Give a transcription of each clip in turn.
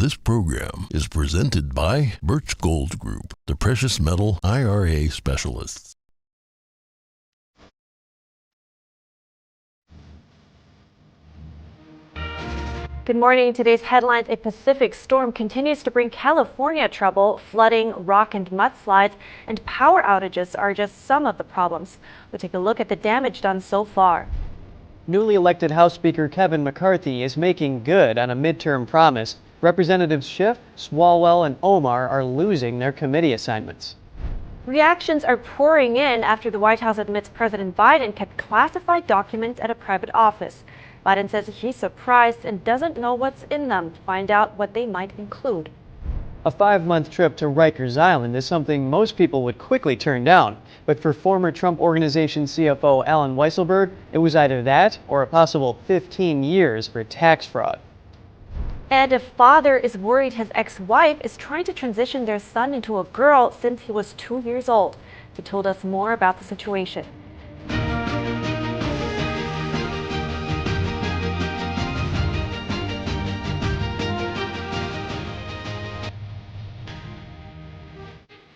This program is presented by Birch Gold Group, the precious metal IRA specialists. Good morning. Today's headlines: a Pacific storm continues to bring California trouble. Flooding, rock and mudslides, and power outages are just some of the problems. We'll take a look at the damage done so far. Newly elected House Speaker Kevin McCarthy is making good on a midterm promise. Representatives Schiff, Swalwell, and Omar are losing their committee assignments. Reactions are pouring in after the White House admits President Biden kept classified documents at a private office. Biden says he's surprised and doesn't know what's in them. To find out what they might include. A 5-month trip to Rikers Island is something most people would quickly turn down. But for former Trump Organization CFO Alan Weisselberg, it was either that or a possible 15 years for tax fraud. And a father is worried his ex-wife is trying to transition their son into a girl since he was 2 years old. He told us more about the situation.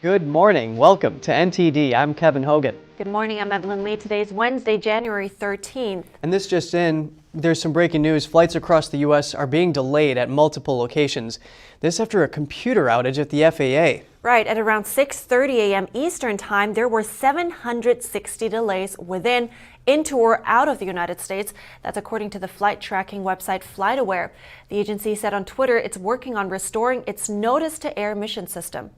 Good morning. Welcome to NTD. I'm Kevin Hogan. Good morning. I'm Evelyn Lee. Today's Wednesday, January 13th. And this just in, there's some breaking news. Flights across the U.S. are being delayed at multiple locations. This after a computer outage at the FAA. Right. At around 6:30 a.m. Eastern Time, there were 760 delays within, into, or out of the United States. That's according to the flight tracking website FlightAware. The agency said on Twitter it's working on restoring its notice-to-air mission system.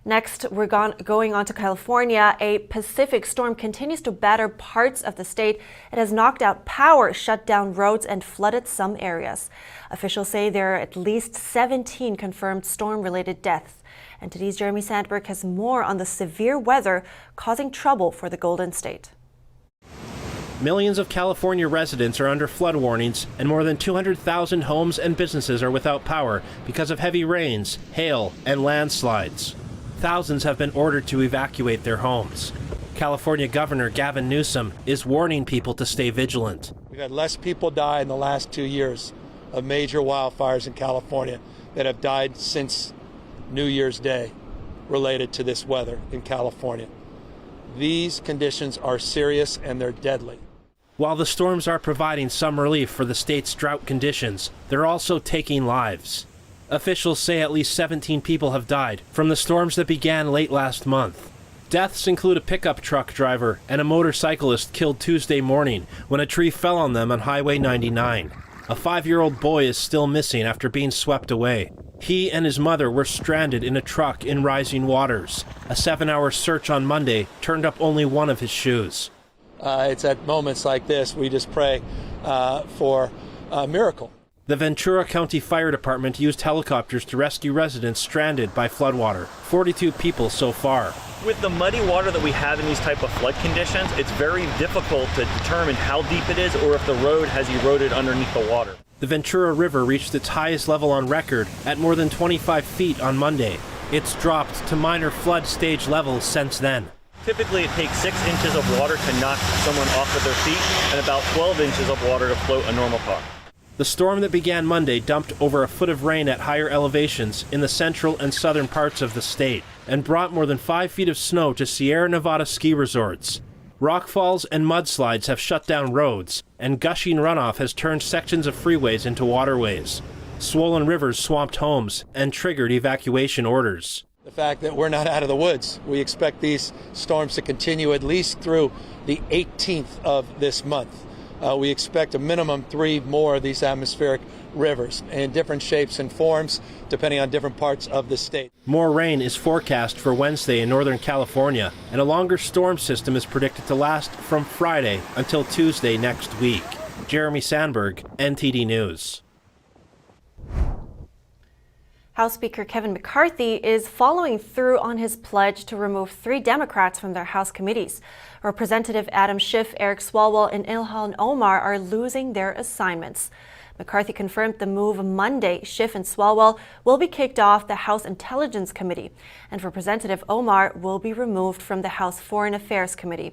Next, we're going on to California. A Pacific storm continues to batter parts of the state. It has knocked out power, shut down roads, and flooded some areas. Officials say there are at least 17 confirmed storm-related deaths. NTD's Jeremy Sandberg has more on the severe weather causing trouble for the Golden State. Millions of California residents are under flood warnings, and more than 200,000 homes and businesses are without power because of heavy rains, hail, and landslides. Thousands have been ordered to evacuate their homes. California Governor Gavin Newsom is warning people to stay vigilant. We've had less people die in the last 2 years of major wildfires in California that have died since New Year's Day related to this weather in California. These conditions are serious and they're deadly. While the storms are providing some relief for the state's drought conditions, they're also taking lives. Officials say at least 17 people have died from the storms that began late last month. Deaths include a pickup truck driver and a motorcyclist killed Tuesday morning when a tree fell on them on Highway 99. A 5-year-old boy is still missing after being swept away. He and his mother were stranded in a truck in rising waters. A 7-hour search on Monday turned up only one of his shoes. It's at moments like this we just pray for a miracle. The Ventura County Fire Department used helicopters to rescue residents stranded by floodwater. 42 people so far. With the muddy water that we have in these type of flood conditions, it's very difficult to determine how deep it is or if the road has eroded underneath the water. The Ventura River reached its highest level on record at more than 25 feet on Monday. It's dropped to minor flood stage levels since then. Typically, it takes 6 inches of water to knock someone off of their feet and about 12 inches of water to float a normal car. The storm that began Monday dumped over a foot of rain at higher elevations in the central and southern parts of the state and brought more than 5 feet of snow to Sierra Nevada ski resorts. Rockfalls and mudslides have shut down roads, and gushing runoff has turned sections of freeways into waterways. Swollen rivers swamped homes and triggered evacuation orders. The fact that we're not out of the woods, we expect these storms to continue at least through the 18th of this month. We expect a minimum 3 more of these atmospheric rivers in different shapes and forms, depending on different parts of the state. More rain is forecast for Wednesday in Northern California, and a longer storm system is predicted to last from Friday until Tuesday next week. Jeremy Sandberg, NTD News. House Speaker Kevin McCarthy is following through on his pledge to remove 3 Democrats from their House committees. Representative Adam Schiff, Eric Swalwell, and Ilhan Omar are losing their assignments. McCarthy confirmed the move Monday. Schiff and Swalwell will be kicked off the House Intelligence Committee, and Representative Omar will be removed from the House Foreign Affairs Committee.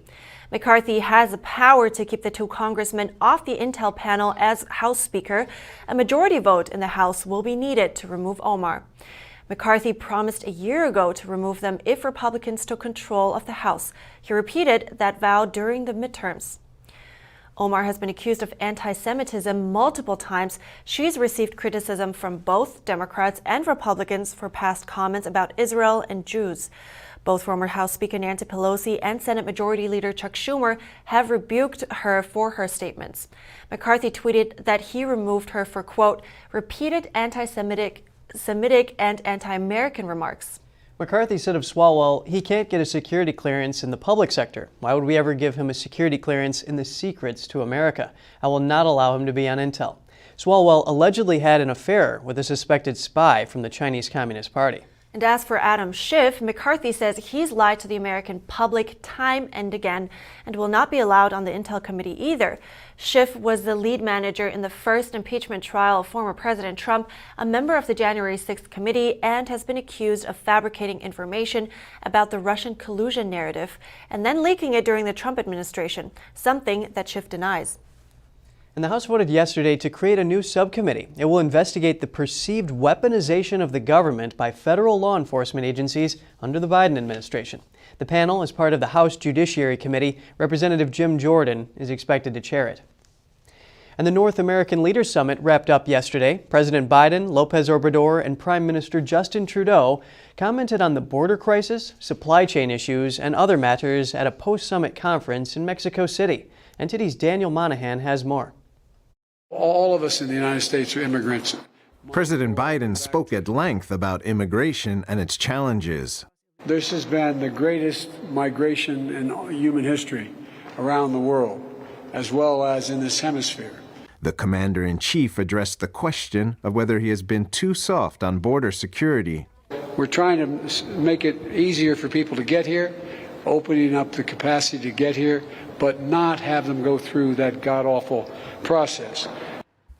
McCarthy has the power to keep the two congressmen off the Intel panel as House Speaker. A majority vote in the House will be needed to remove Omar. McCarthy promised a year ago to remove them if Republicans took control of the House. He repeated that vow during the midterms. Omar has been accused of anti-Semitism multiple times. She's received criticism from both Democrats and Republicans for past comments about Israel and Jews. Both former House Speaker Nancy Pelosi and Senate Majority Leader Chuck Schumer have rebuked her for her statements. McCarthy tweeted that he removed her for, quote, repeated anti-Semitic and anti-American remarks. McCarthy said of Swalwell, he can't get a security clearance in the public sector. Why would we ever give him a security clearance in the secrets to America? I will not allow him to be on Intel. Swalwell allegedly had an affair with a suspected spy from the Chinese Communist Party. And as for Adam Schiff, McCarthy says he's lied to the American public time and again and will not be allowed on the Intel Committee either. Schiff was the lead manager in the first impeachment trial of former President Trump, a member of the January 6th committee, and has been accused of fabricating information about the Russian collusion narrative and then leaking it during the Trump administration, something that Schiff denies. And the House voted yesterday to create a new subcommittee. It will investigate the perceived weaponization of the government by federal law enforcement agencies under the Biden administration. The panel is part of the House Judiciary Committee. Representative Jim Jordan is expected to chair it. And the North American Leaders Summit wrapped up yesterday. President Biden, Lopez Obrador, and Prime Minister Justin Trudeau commented on the border crisis, supply chain issues, and other matters at a post-summit conference in Mexico City. NTD's Daniel Monahan has more. All of us in the United States are immigrants. President Biden spoke at length about immigration and its challenges. This has been the greatest migration in human history around the world, as well as in this hemisphere. The commander-in-chief addressed the question of whether he has been too soft on border security. We're trying to make it easier for people to get here, opening up the capacity to get here, but not have them go through that god-awful process.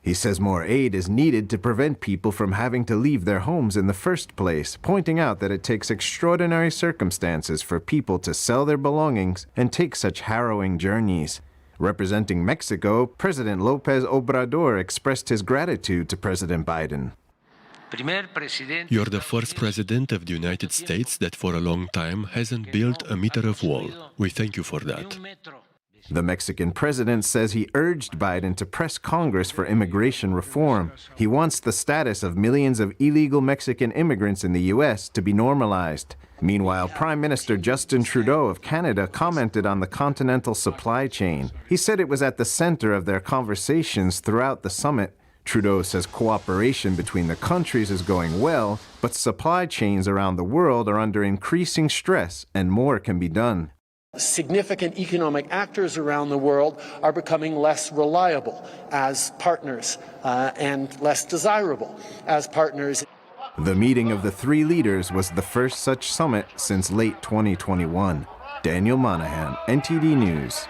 He says more aid is needed to prevent people from having to leave their homes in the first place, pointing out that it takes extraordinary circumstances for people to sell their belongings and take such harrowing journeys. Representing Mexico, President Lopez Obrador expressed his gratitude to President Biden. You're the first president of the United States that for a long time hasn't built a meter of wall. We thank you for that. The Mexican president says he urged Biden to press Congress for immigration reform. He wants the status of millions of illegal Mexican immigrants in the U.S. to be normalized. Meanwhile, Prime Minister Justin Trudeau of Canada commented on the continental supply chain. He said it was at the center of their conversations throughout the summit. Trudeau says cooperation between the countries is going well, but supply chains around the world are under increasing stress and more can be done. Significant economic actors around the world are becoming less reliable as partners and less desirable as partners. The meeting of the three leaders was the first such summit since late 2021. Daniel Monahan, NTD News.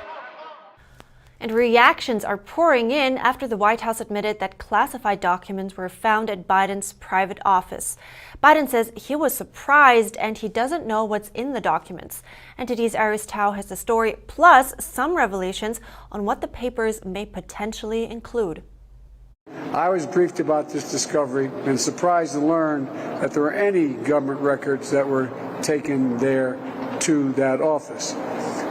And reactions are pouring in after the White House admitted that classified documents were found at Biden's private office. Biden says he was surprised and he doesn't know what's in the documents. NTD's Iris Tao has the story, plus some revelations on what the papers may potentially include. I was briefed about this discovery and surprised to learn that there were any government records that were taken there to that office.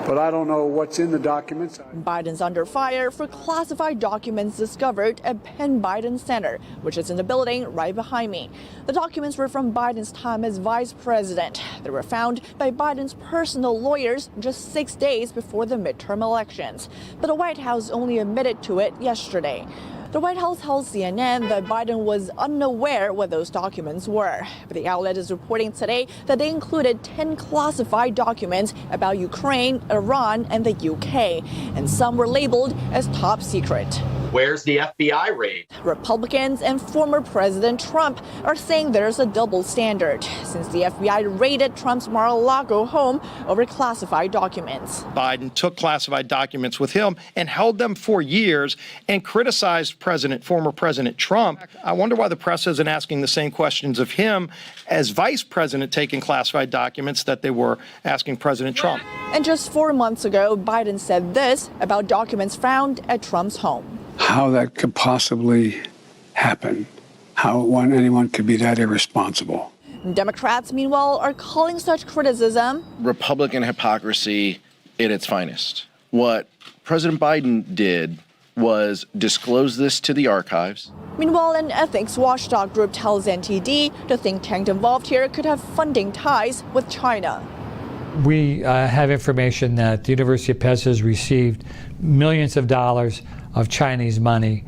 But I don't know what's in the documents. Biden's under fire for classified documents discovered at Penn Biden Center, which is in the building right behind me. The documents were from Biden's time as vice president. They were found by Biden's personal lawyers just 6 days before the midterm elections. But the White House only admitted to it yesterday. The White House tells CNN that Biden was unaware what those documents were. But the outlet is reporting today that they included 10 classified documents about Ukraine, Iran, and the UK, and some were labeled as top secret. Where's the FBI raid? Republicans and former President Trump are saying there's a double standard since the FBI raided Trump's Mar-a-Lago home over classified documents. Biden took classified documents with him and held them for years and criticized former President Trump. I wonder why the press isn't asking the same questions of him as vice president taking classified documents that they were asking President Trump. And just 4 months ago, Biden said this about documents found at Trump's home. How that could possibly happen, how anyone could be that irresponsible. Democrats, meanwhile, are calling such criticism Republican hypocrisy at its finest. What President Biden did was disclose this to the archives. Meanwhile, an ethics watchdog group tells NTD the think tank involved here could have funding ties with China. We have information that the University of Pez has received millions of dollars of Chinese money.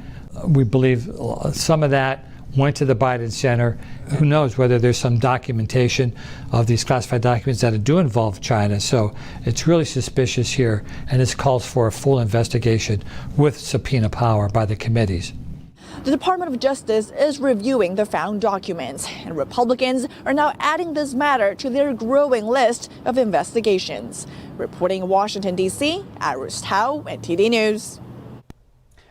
We believe some of that went to the Biden Center. Who knows whether there's some documentation of these classified documents that do involve China. So it's really suspicious here, and this calls for a full investigation with subpoena power by the committees. The Department of Justice is reviewing the found documents, and Republicans are now adding this matter to their growing list of investigations. Reporting in Washington, D.C., Iris Tao, NTD News.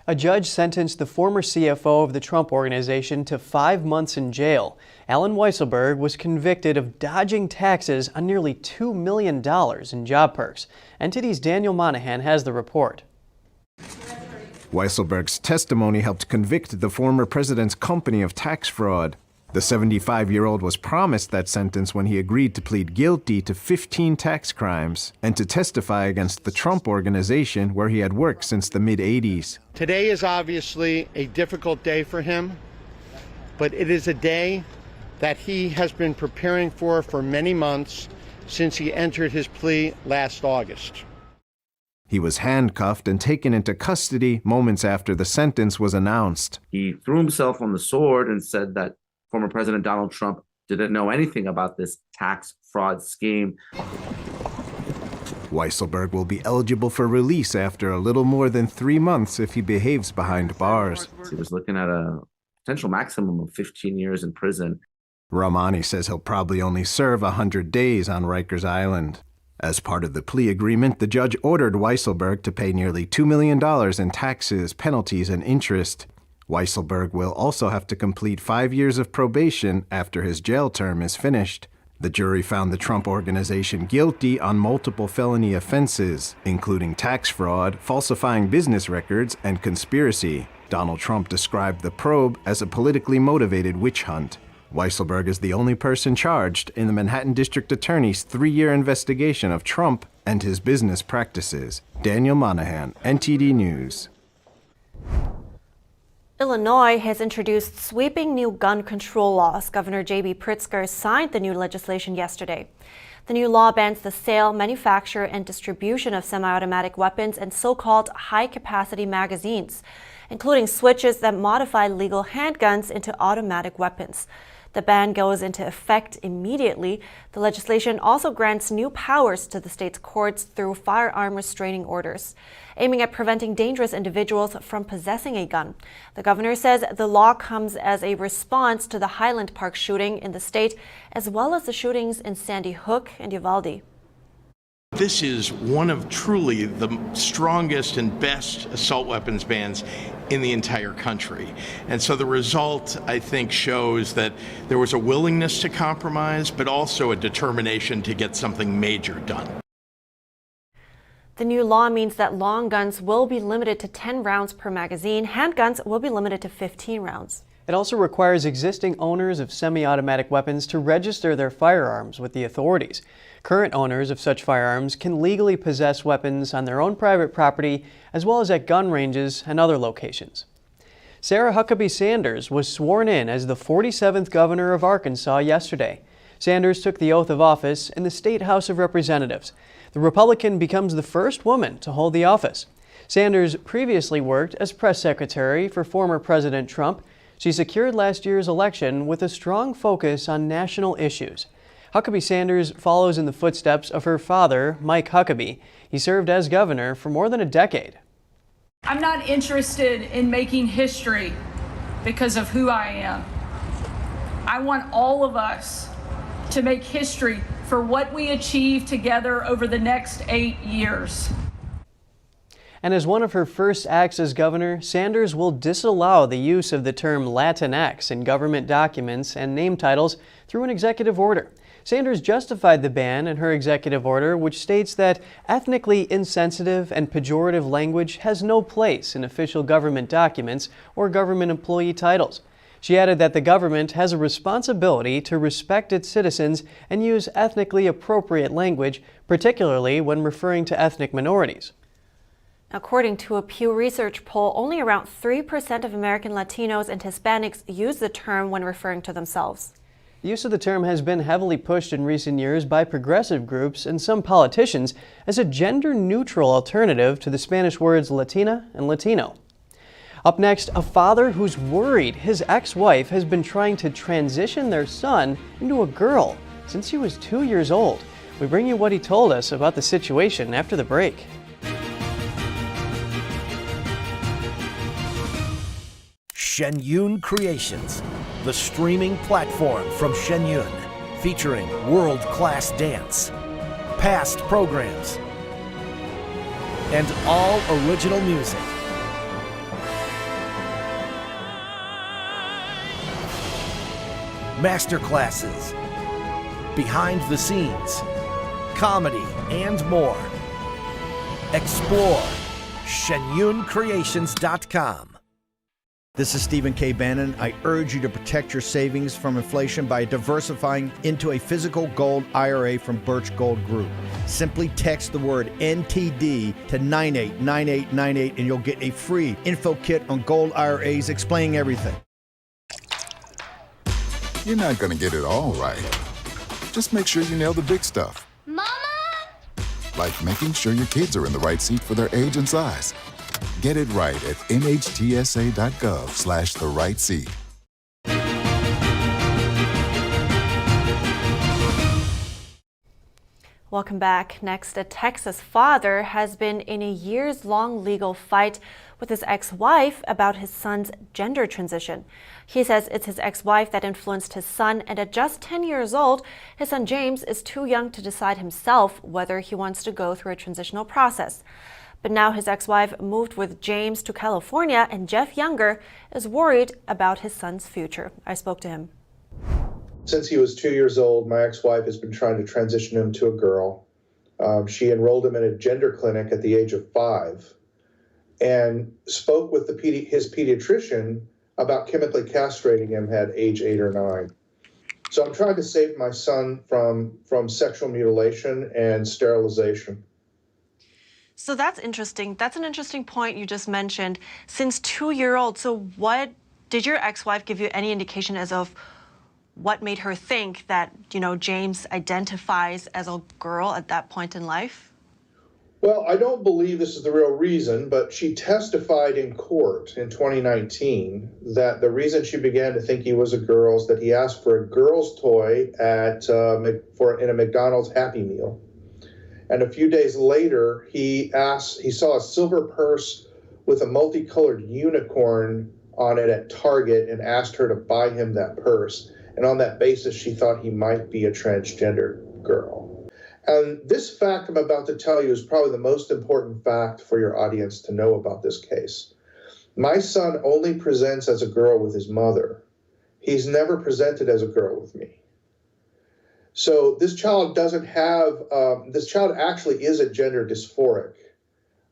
A judge sentenced the former CFO of the Trump Organization to 5 months in jail. Alan Weisselberg was convicted of dodging taxes on nearly $2 million in job perks. NTD's Daniel Monahan has the report. Weisselberg's testimony helped convict the former president's company of tax fraud. The 75-year-old was promised that sentence when he agreed to plead guilty to 15 tax crimes and to testify against the Trump Organization, where he had worked since the mid-'80s. Today is obviously a difficult day for him, but it is a day that he has been preparing for many months since he entered his plea last August. He was handcuffed and taken into custody moments after the sentence was announced. He threw himself on the sword and said that former President Donald Trump didn't know anything about this tax fraud scheme. Weisselberg will be eligible for release after a little more than 3 months if he behaves behind bars. He was looking at a potential maximum of 15 years in prison. Ramani says he'll probably only serve 100 days on Rikers Island. As part of the plea agreement, the judge ordered Weisselberg to pay nearly $2 million in taxes, penalties, and interest. Weisselberg will also have to complete 5 years of probation after his jail term is finished. The jury found the Trump Organization guilty on multiple felony offenses, including tax fraud, falsifying business records, and conspiracy. Donald Trump described the probe as a politically motivated witch hunt. Weisselberg is the only person charged in the Manhattan District Attorney's 3-year investigation of Trump and his business practices. Daniel Monahan, NTD News. Illinois has introduced sweeping new gun control laws. Governor J.B. Pritzker signed the new legislation yesterday. The new law bans the sale, manufacture, and distribution of semi-automatic weapons and so-called high-capacity magazines, including switches that modify legal handguns into automatic weapons. The ban goes into effect immediately. The legislation also grants new powers to the state's courts through firearm restraining orders, aiming at preventing dangerous individuals from possessing a gun. The governor says the law comes as a response to the Highland Park shooting in the state, as well as the shootings in Sandy Hook and Uvalde. This is one of truly the strongest and best assault weapons bans in the entire country. And so the result, I think, shows that there was a willingness to compromise, but also a determination to get something major done. The new law means that long guns will be limited to 10 rounds per magazine. Handguns will be limited to 15 rounds. It also requires existing owners of semi-automatic weapons to register their firearms with the authorities. Current owners of such firearms can legally possess weapons on their own private property, as well as at gun ranges and other locations. Sarah Huckabee Sanders was sworn in as the 47th governor of Arkansas yesterday. Sanders took the oath of office in the State House of Representatives. The Republican becomes the first woman to hold the office. Sanders previously worked as press secretary for former President Trump. She secured last year's election with a strong focus on national issues. Huckabee Sanders follows in the footsteps of her father, Mike Huckabee. He served as governor for more than a decade. I'm not interested in making history because of who I am. I want all of us to make history for what we achieve together over the next 8 years. And as one of her first acts as governor, Sanders will disallow the use of the term Latinx in government documents and name titles through an executive order. Sanders justified the ban in her executive order, which states that ethnically insensitive and pejorative language has no place in official government documents or government employee titles. She added that the government has a responsibility to respect its citizens and use ethnically appropriate language, particularly when referring to ethnic minorities. According to a Pew Research poll, only around 3% of American Latinos and Hispanics use the term when referring to themselves. The use of the term has been heavily pushed in recent years by progressive groups and some politicians as a gender-neutral alternative to the Spanish words Latina and Latino. Up next, a father who's worried his ex-wife has been trying to transition their son into a girl since he was 2 years old. We bring you what he told us about the situation after the break. Shen Yun Creations, the streaming platform from Shen Yun, featuring world-class dance, past programs, and all original music. Masterclasses, behind the scenes, comedy, and more. Explore ShenYunCreations.com. This is Stephen K. Bannon. I urge you to protect your savings from inflation by diversifying into a physical gold IRA from Birch Gold Group. Simply text the word NTD to 989898 and you'll get a free info kit on gold IRAs explaining everything. You're not going to get it all right. Just make sure you nail the big stuff. Mama! Like making sure your kids are in the right seat for their age and size. Get it right at nhtsa.gov/the-right-seat. Welcome back. Next, a Texas father has been in a years-long legal fight with his ex-wife about his son's gender transition. He says it's his ex-wife that influenced his son, and at just 10 years old, his son James is too young to decide himself whether he wants to go through a transitional process. But now his ex-wife moved with James to California, and Jeff Younger is worried about his son's future. I spoke to him. Since he was 2 years old, my ex-wife has been trying to transition him to a girl. She enrolled him in a gender clinic at the age of 5 and spoke with his pediatrician about chemically castrating him at age 8 or 9. So I'm trying to save my son from sexual mutilation and sterilization. So that's interesting. That's an interesting point you just mentioned. Since 2 years old, so what did your ex-wife give you any indication as of what made her think that, James identifies as a girl at that point in life? Well, I don't believe this is the real reason, but she testified in court in 2019 that the reason she began to think he was a girl is that he asked for a girl's toy in a McDonald's Happy Meal. And a few days later, he saw a silver purse with a multicolored unicorn on it at Target and asked her to buy him that purse. And on that basis, she thought he might be a transgender girl. And this fact I'm about to tell you is probably the most important fact for your audience to know about this case. My son only presents as a girl with his mother. He's never presented as a girl with me. So this child actually is a gender dysphoric.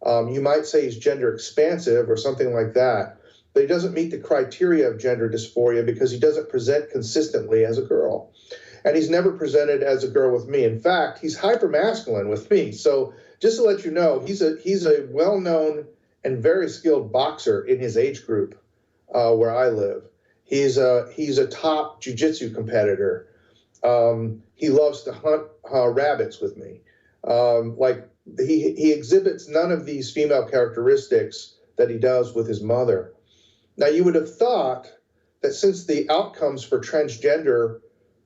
You might say he's gender expansive or something like that, but he doesn't meet the criteria of gender dysphoria because he doesn't present consistently as a girl. And he's never presented as a girl with me. In fact, he's hypermasculine with me. So just to let you know, he's a well-known and very skilled boxer in his age group where I live. He's a top jiu-jitsu competitor. He loves to hunt rabbits with me. He exhibits none of these female characteristics that he does with his mother. Now, you would have thought that since the outcomes for transgender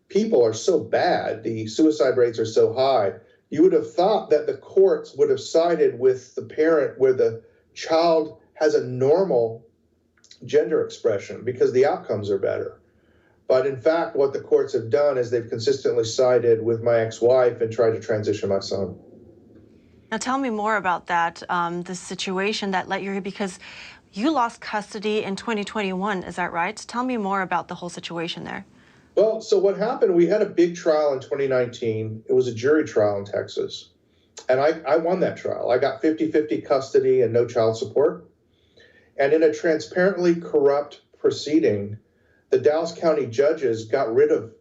people are so bad, the suicide rates are so high, you would have thought that the courts would have sided with the parent where the child has a normal gender expression because the outcomes are better. But in fact, what the courts have done is they've consistently sided with my ex-wife and tried to transition my son. Now tell me more about that, the situation that led you here, because you lost custody in 2021, is that right? Tell me more about the whole situation there. Well, so what happened, we had a big trial in 2019. It was a jury trial in Texas. And I won that trial. I got 50-50 custody and no child support. And in a transparently corrupt proceeding, the Dallas County judges got rid of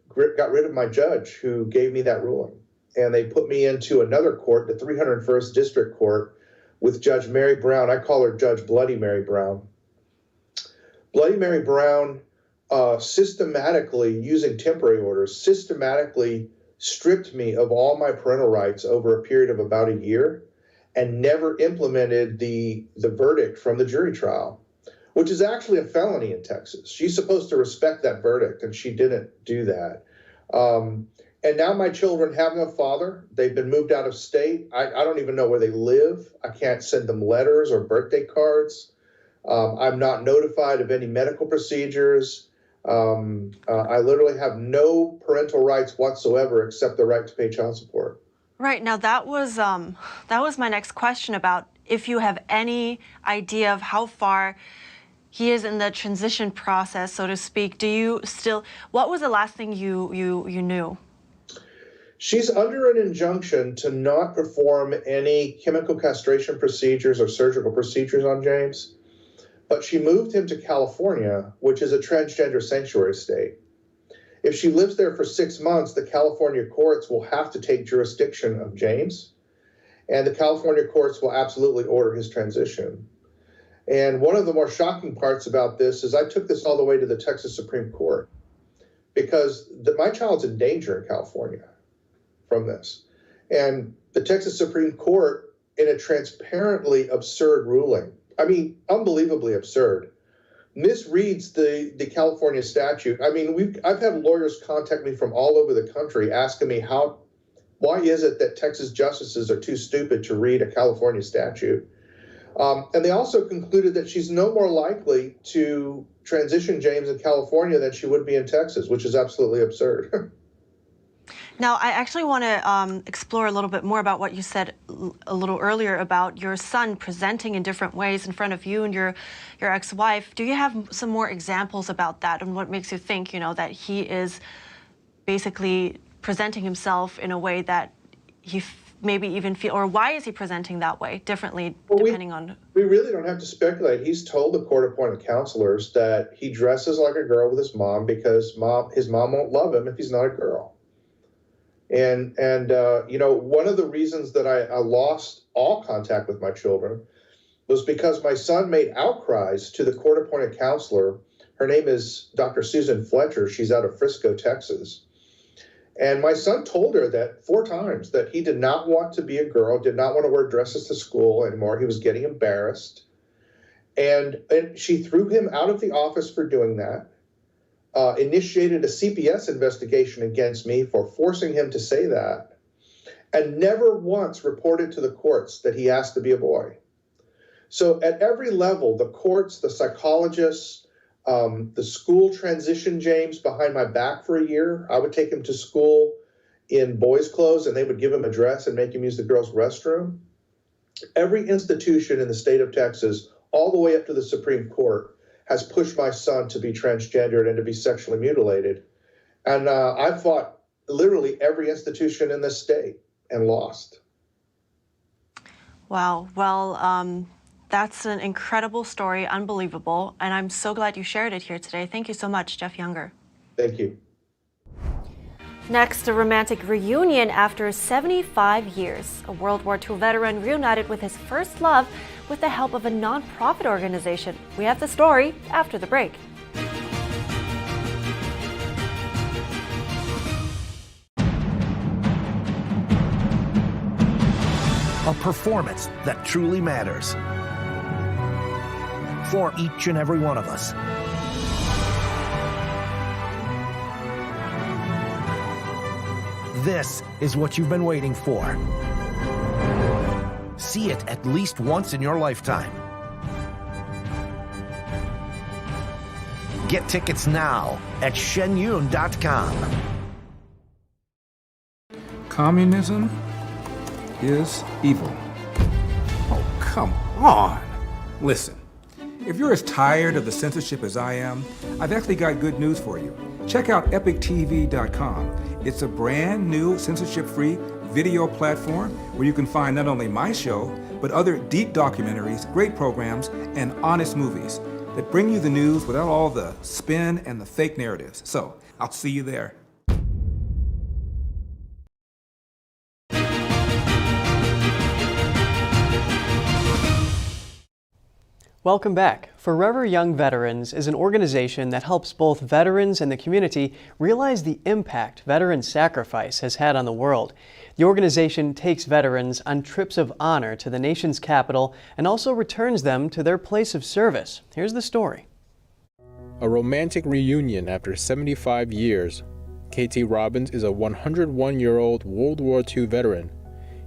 my judge who gave me that ruling. And they put me into another court, the 301st District Court, with Judge Mary Brown. I call her Judge Bloody Mary Brown. Bloody Mary Brown systematically, using temporary orders, systematically stripped me of all my parental rights over a period of about a year and never implemented the verdict from the jury trial, which is actually a felony in Texas. She's supposed to respect that verdict, and she didn't do that. And now my children have no father. They've been moved out of state. I don't even know where they live. I can't send them letters or birthday cards. I'm not notified of any medical procedures. I literally have no parental rights whatsoever except the right to pay child support. Right, now that was my next question about if you have any idea of how far he is in the transition process, so to speak. Do you still, what was the last thing you knew? She's under an injunction to not perform any chemical castration procedures or surgical procedures on James, but she moved him to California, which is a transgender sanctuary state. If she lives there for 6 months, the California courts will have to take jurisdiction of James, and the California courts will absolutely order his transition. And one of the more shocking parts about this is I took this all the way to the Texas Supreme Court because my child's in danger in California from this. And the Texas Supreme Court, in a transparently absurd ruling, I mean, unbelievably absurd, misreads the California statute. I mean, I've had lawyers contact me from all over the country asking me why is it that Texas justices are too stupid to read a California statute? And they also concluded that she's no more likely to transition James in California than she would be in Texas, which is absolutely absurd. Now, I actually want to explore a little bit more about what you said a little earlier about your son presenting in different ways in front of you and your ex-wife. Do you have some more examples about that and what makes you think, that he is basically presenting himself in a way that he maybe even feel, or why is he presenting that way differently depending on? We really don't have to speculate. He's told the court-appointed counselors that he dresses like a girl with his mom because his mom won't love him if he's not a girl. And one of the reasons that I lost all contact with my children was because my son made outcries to the court-appointed counselor. Her name is Dr. Susan Fletcher. She's out of Frisco, Texas. And my son told her that 4 times that he did not want to be a girl, did not want to wear dresses to school anymore. He was getting embarrassed. And she threw him out of the office for doing that. Initiated a CPS investigation against me for forcing him to say that, and never once reported to the courts that he asked to be a boy. So at every level, the courts, the psychologists, the school transitioned James behind my back for a year. I would take him to school in boys' clothes, and they would give him a dress and make him use the girls' restroom. Every institution in the state of Texas, all the way up to the Supreme Court, has pushed my son to be transgendered and to be sexually mutilated. And I've fought literally every institution in this state and lost. Wow. Well, that's an incredible story, unbelievable. And I'm so glad you shared it here today. Thank you so much, Jeff Younger. Thank you. Next, a romantic reunion after 75 years. A World War II veteran reunited with his first love with the help of a non-profit organization. We have the story after the break. A performance that truly matters for each and every one of us. This is what you've been waiting for. See it at least once in your lifetime. Get tickets now at shenyun.com. Communism is evil. Oh, come on. Listen, if you're as tired of the censorship as I am, I've actually got good news for you. Check out epictv.com. It's a brand new censorship-free video platform where you can find not only my show, but other deep documentaries, great programs, and honest movies that bring you the news without all the spin and the fake narratives. So, I'll see you there. Welcome back. Forever Young Veterans is an organization that helps both veterans and the community realize the impact veteran sacrifice has had on the world. The organization takes veterans on trips of honor to the nation's capital and also returns them to their place of service. Here's the story. A romantic reunion after 75 years. KT Robbins is a 101-year-old World War II veteran.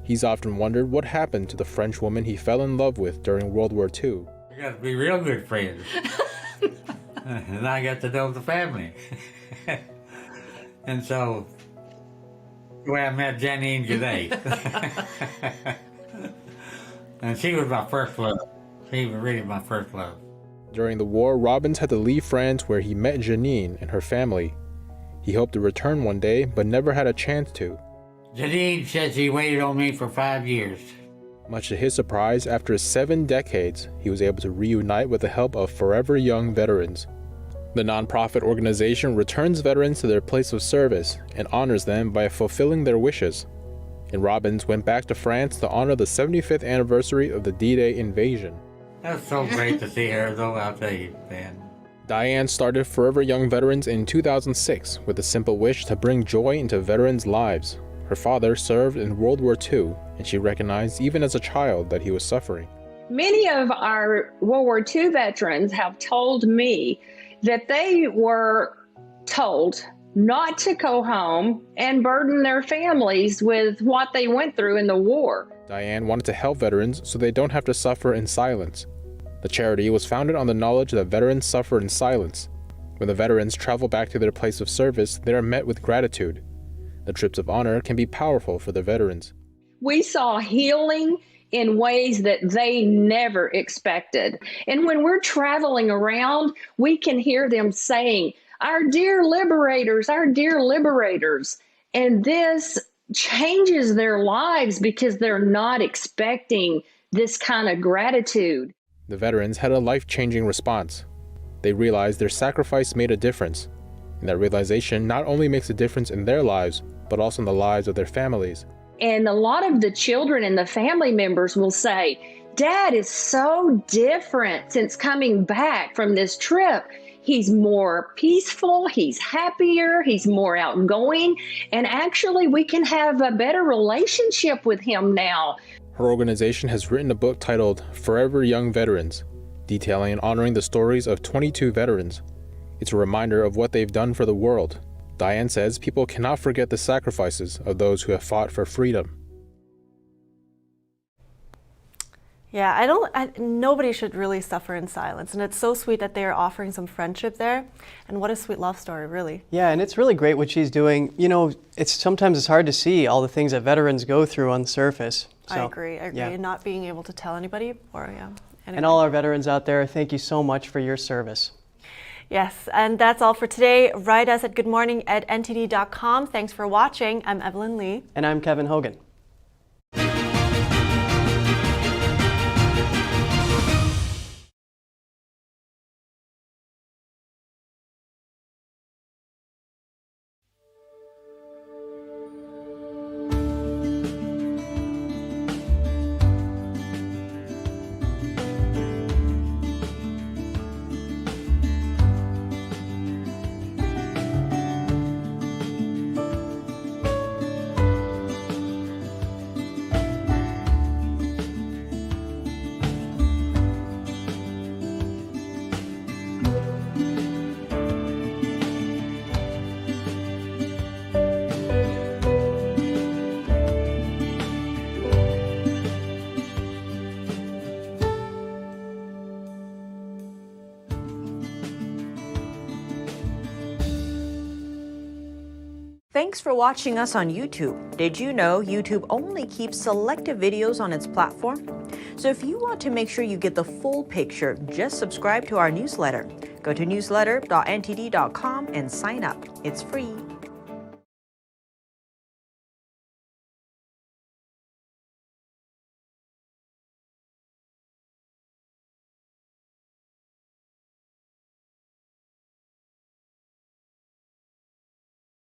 He's often wondered what happened to the French woman he fell in love with during World War II. We got to be real good friends. And I got to know the family. And so, I met Janine today. And she was my first love. She was really my first love. During the war, Robbins had to leave France where he met Janine and her family. He hoped to return one day, but never had a chance to. Janine said she waited on me for 5 years. Much to his surprise, after 7 decades, he was able to reunite with the help of Forever Young Veterans. The nonprofit organization returns veterans to their place of service and honors them by fulfilling their wishes. And Robbins went back to France to honor the 75th anniversary of the D-Day invasion. That's so great to see her, though, I'll tell you, man. Diane started Forever Young Veterans in 2006 with a simple wish to bring joy into veterans' lives. Her father served in World War II, and she recognized even as a child that he was suffering. Many of our World War II veterans have told me that they were told not to go home and burden their families with what they went through in the war. Diane wanted to help veterans so they don't have to suffer in silence. The charity was founded on the knowledge that veterans suffer in silence. When the veterans travel back to their place of service, they are met with gratitude. The trips of honor can be powerful for the veterans. We saw healing in ways that they never expected. And when we're traveling around, we can hear them saying, "Our dear liberators, our dear liberators." And this changes their lives because they're not expecting this kind of gratitude. The veterans had a life-changing response. They realized their sacrifice made a difference. And that realization not only makes a difference in their lives, but also in the lives of their families. And a lot of the children and the family members will say, "Dad is so different since coming back from this trip. He's more peaceful, he's happier, he's more outgoing, and actually we can have a better relationship with him now." Her organization has written a book titled Forever Young Veterans, detailing and honoring the stories of 22 veterans. It's a reminder of what they've done for the world. Diane says people cannot forget the sacrifices of those who have fought for freedom. Yeah, nobody should really suffer in silence. And it's so sweet that they are offering some friendship there. And what a sweet love story, really. Yeah, and it's really great what she's doing. You know, sometimes it's hard to see all the things that veterans go through on the surface. So, I agree. Yeah. Not being able to tell anybody anyway. And all our veterans out there, thank you so much for your service. Yes, and that's all for today. Write us at goodmorning@ntd.com. Thanks for watching. I'm Evelyn Lee. And I'm Kevin Hogan. Thanks for watching us on YouTube. Did you know YouTube only keeps selective videos on its platform? So if you want to make sure you get the full picture, just subscribe to our newsletter. Go to newsletter.ntd.com and sign up. It's free.